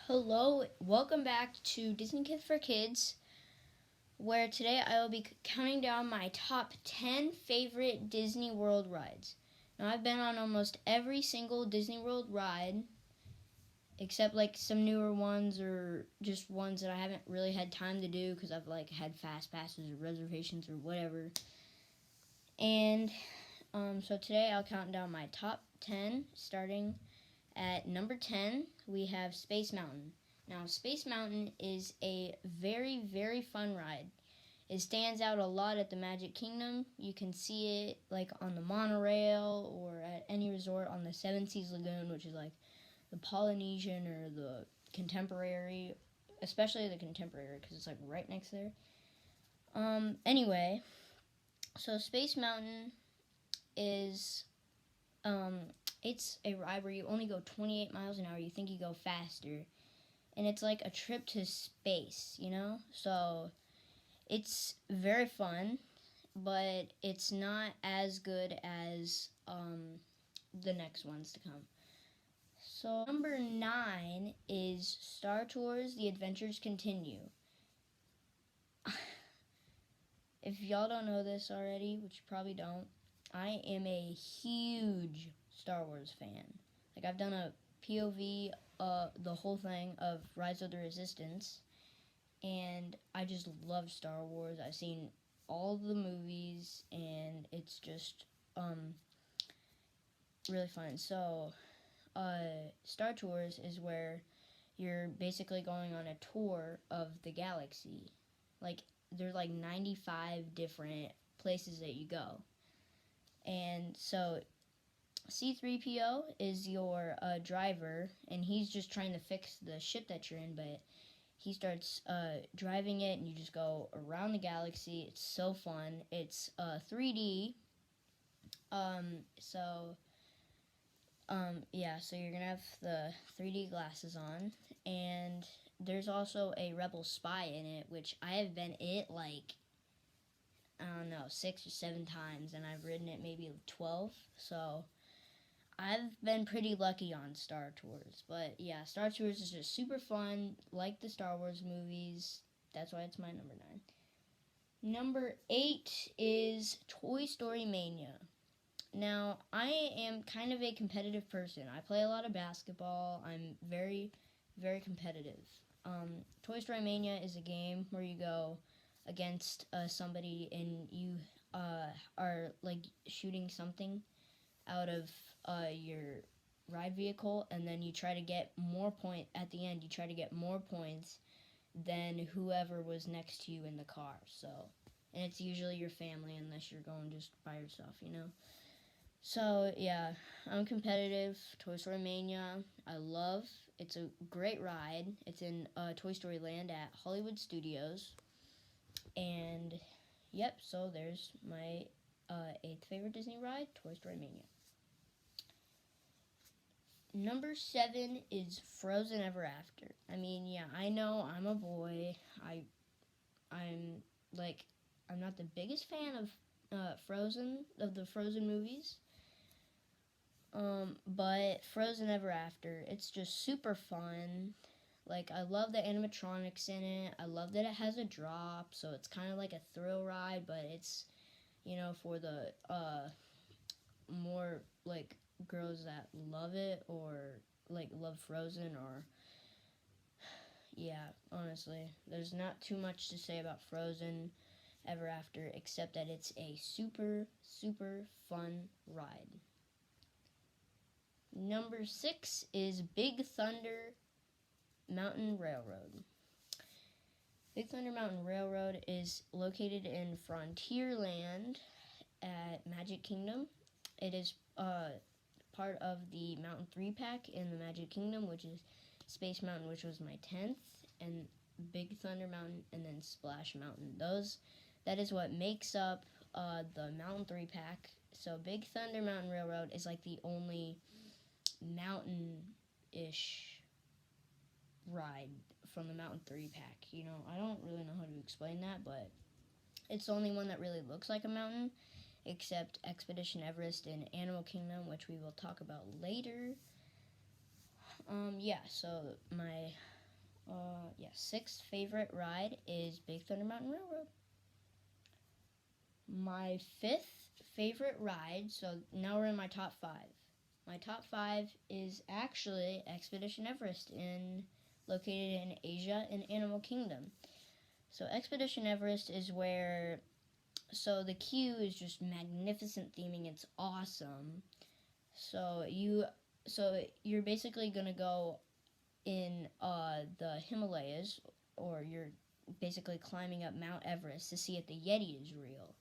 Hello, welcome back to Disney Kids for Kids, where today I will be counting down my top 10 favorite Disney World rides. Now, I've been on almost every single Disney World ride, except like some newer ones or just ones that I haven't really had time to do because I've had fast passes or reservations or whatever. And so today I'll count down my top 10, starting at number 10, we have Space Mountain. Now, Space Mountain is a very, very fun ride. It stands out a lot at the Magic Kingdom. You can see it on the monorail or at any resort on the Seven Seas Lagoon, which is the Polynesian or the Contemporary, especially the Contemporary because it's right next there. Anyway, so Space Mountain is it's a ride where you only go 28 miles an hour. You think you go faster. And it's like a trip to space, So it's very fun, but it's not as good as the next ones to come. So number 9 is Star Tours The Adventures Continue. If y'all don't know this already, which you probably don't, I am a huge Star Wars fan. I've done a POV, the whole thing of Rise of the Resistance, and I just love Star Wars. I've seen all the movies, and it's just really fun. So, Star Tours is where you're basically going on a tour of the galaxy. There's 95 different places that you go. And so C-3PO is your driver, and he's just trying to fix the ship that you're in, but he starts driving it, and you just go around the galaxy. It's so fun. It's 3D. So you're going to have the 3D glasses on, and there's also a Rebel spy in it, which I have been I don't know, 6 or 7 times, and I've ridden it maybe 12, so I've been pretty lucky on Star Tours. But yeah, Star Tours is just super fun, like the Star Wars movies. That's why it's my number 9. Number 8 is Toy Story Mania. Now, I am kind of a competitive person. I play a lot of basketball. I'm very, very competitive. Toy Story Mania is a game where you go against somebody and you are shooting something out of your ride vehicle, and then you try to get more points at the end. You try to get more points than whoever was next to you in the car. So, and it's usually your family unless you're going just by yourself, So yeah, I'm competitive. Toy Story Mania, I love. It's a great ride. It's in Toy Story Land at Hollywood Studios. And yep, so there's my 8th favorite Disney ride, Toy Story Mania. Number 7 is Frozen Ever After. I know I'm a boy. I'm not the biggest fan of the Frozen movies. But Frozen Ever After, it's just super fun. I love the animatronics in it. I love that it has a drop, so it's kind of like a thrill ride, but it's, for the more girls that love it or love Frozen or yeah, honestly, there's not too much to say about Frozen Ever After except that it's a super, super fun ride. Number 6 is Big Thunder Mountain Railroad. Big Thunder Mountain Railroad is located in Frontierland at Magic Kingdom. It is part of the Mountain 3 pack in the Magic Kingdom, which is Space Mountain, which was my 10th, and Big Thunder Mountain, and then Splash Mountain. That is what makes up the Mountain 3 pack. So Big Thunder Mountain Railroad is the only mountain-ish ride from the Mountain 3 pack. I don't really know how to explain that, but it's the only one that really looks like a mountain, except Expedition Everest and Animal Kingdom, which we will talk about later. So my Sixth favorite ride is Big Thunder Mountain Railroad. My fifth favorite ride, so now we're in my top five. My top five is actually Expedition Everest, located in Asia in Animal Kingdom. So Expedition Everest is where, so the queue is just magnificent theming. It's awesome. So you're basically gonna go in the Himalayas, or you're basically climbing up Mount Everest to see if the Yeti is real.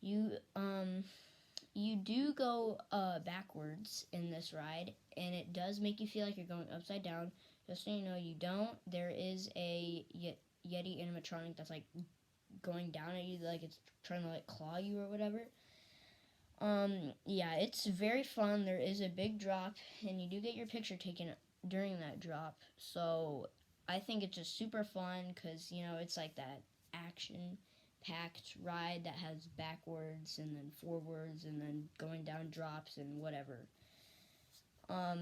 You do go backwards in this ride, and it does make you feel like you're going upside down. Just so you know, you don't. There is a Yeti animatronic that's like going down at you, like it's trying to like claw you or whatever. Yeah, it's very fun. There is a big drop, and you do get your picture taken during that drop. So I think it's just super fun because, you know, it's like that action packed ride that has backwards and then forwards and then going down drops and whatever.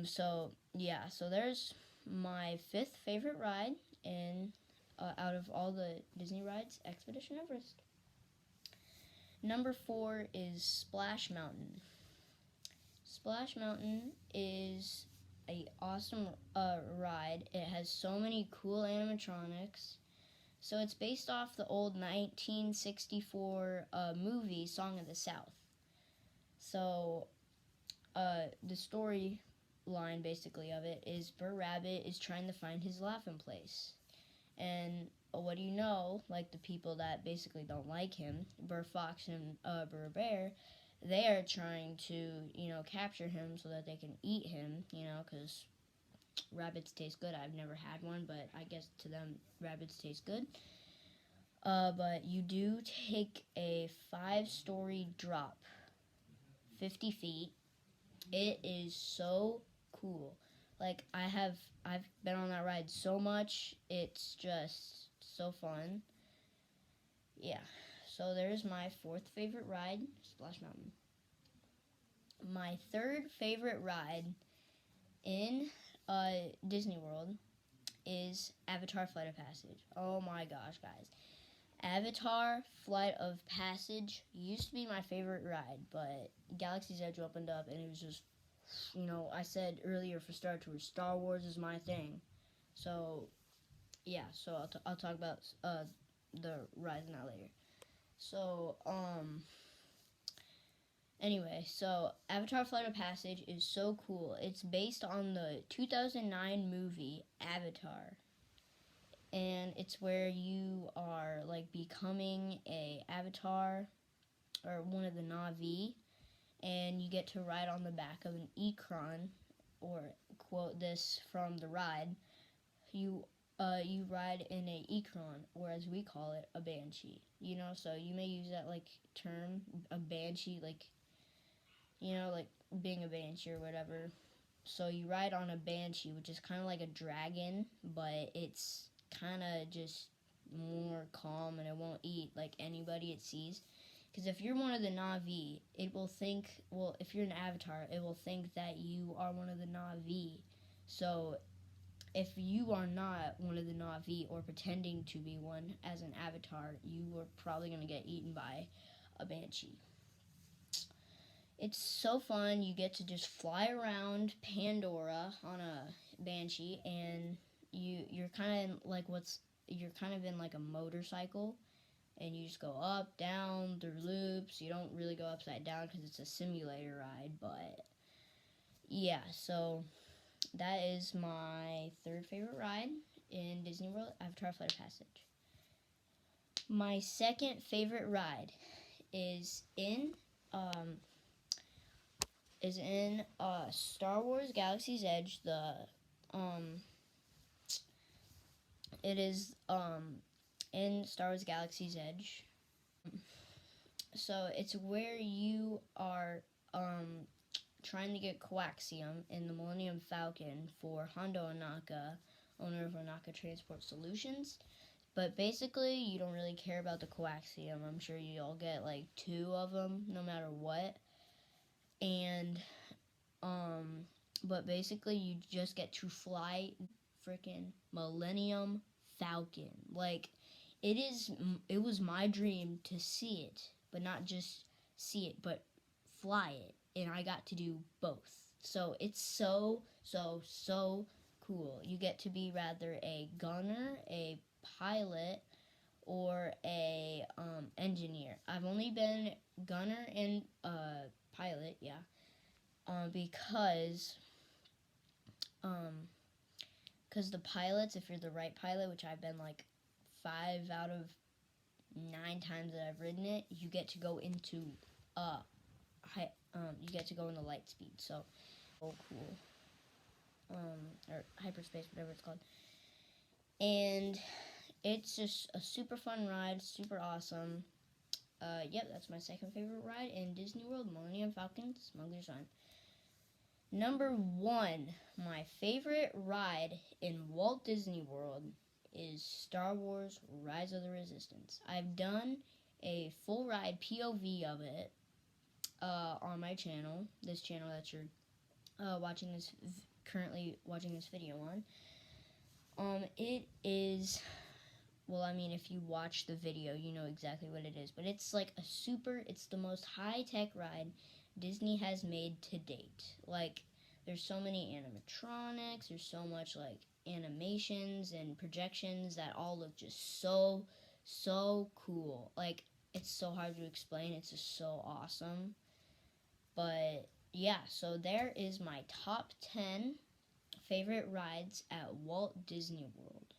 So there's my fifth favorite ride out of all the Disney rides, Expedition Everest. Number 4 is Splash Mountain. Splash Mountain is a awesome ride. It has so many cool animatronics. So it's based off the old 1964 movie Song of the South. So the storyline basically of it is Burr Rabbit is trying to find his laughing place. And what do you know, like the people that basically don't like him, Burr Fox and Burr Bear, they are trying to, you know, capture him so that they can eat him, you know, because rabbits taste good. I've never had one, but I guess to them, rabbits taste good. But you do take a 5-story drop, 50 feet. It is so cool. Like, I've been on that ride so much. It's just so fun. Yeah. So there's my 4th favorite ride, Splash Mountain. My 3rd favorite ride in Disney World is Avatar Flight of Passage. Oh my gosh, guys. Avatar Flight of Passage used to be my favorite ride, but Galaxy's Edge opened up and it was just, you know, I said earlier for Star Tours, Star Wars is my thing. So, yeah, so I'll talk about the rides now later. So, anyway, so Avatar Flight of Passage is so cool. It's based on the 2009 movie Avatar. And it's where you are like becoming a avatar or one of the Na'vi, and you get to ride on the back of an Ikran, or quote this from the ride, you ride in a Ikran, or as we call it, a banshee. You know, so you may use that like term, a banshee, like, you know, like being a banshee or whatever. So you ride on a banshee, which is kind of like a dragon, but it's kind of just more calm, and it won't eat like anybody it sees. Because if you're one of the Na'vi, it will think, well, if you're an avatar, it will think that you are one of the Na'vi. So if you are not one of the Na'vi or pretending to be one as an avatar, you are probably going to get eaten by a banshee. It's so fun. You get to just fly around Pandora on a banshee, and you're kind of like in like a motorcycle, and you just go up, down, through loops. You don't really go upside down because it's a simulator ride, but yeah, so that is my 3rd favorite ride in Disney World, Avatar Flight of Passage. My 2nd favorite ride is in Star Wars Galaxy's Edge. It is in Star Wars Galaxy's Edge. So it's where you are trying to get coaxium in the Millennium Falcon for Hondo Ohnaka, owner of Ohnaka Transport Solutions. But basically, you don't really care about the coaxium. I'm sure you'll get like 2 of them no matter what. And but basically you just get to fly freaking Millennium Falcon. Like, it was my dream to see it, but not just see it, but fly it. And I got to do both. So it's so cool. You get to be rather a gunner, a pilot, or a engineer. I've only been gunner and pilot, yeah, because the pilots, if you're the right pilot, which I've been like 5 out of 9 times that I've ridden it, you get to go into you get to go in the light speed. So cool. Or hyperspace, whatever it's called. And it's just a super fun ride, super awesome. Yep, that's my second favorite ride in Disney World, Millennium Falcon, Smuggler's Run. Number 1, my favorite ride in Walt Disney World is Star Wars Rise of the Resistance. I've done a full ride POV of it on my channel, this channel that you're currently watching this video on. It is, well, I mean, if you watch the video, you know exactly what it is, but it's like it's the most high-tech ride Disney has made to date. Like, there's so many animatronics, there's so much, like, animations and projections that all look just so cool. Like, it's so hard to explain, it's just so awesome. But yeah, so there is my top 10 favorite rides at Walt Disney World.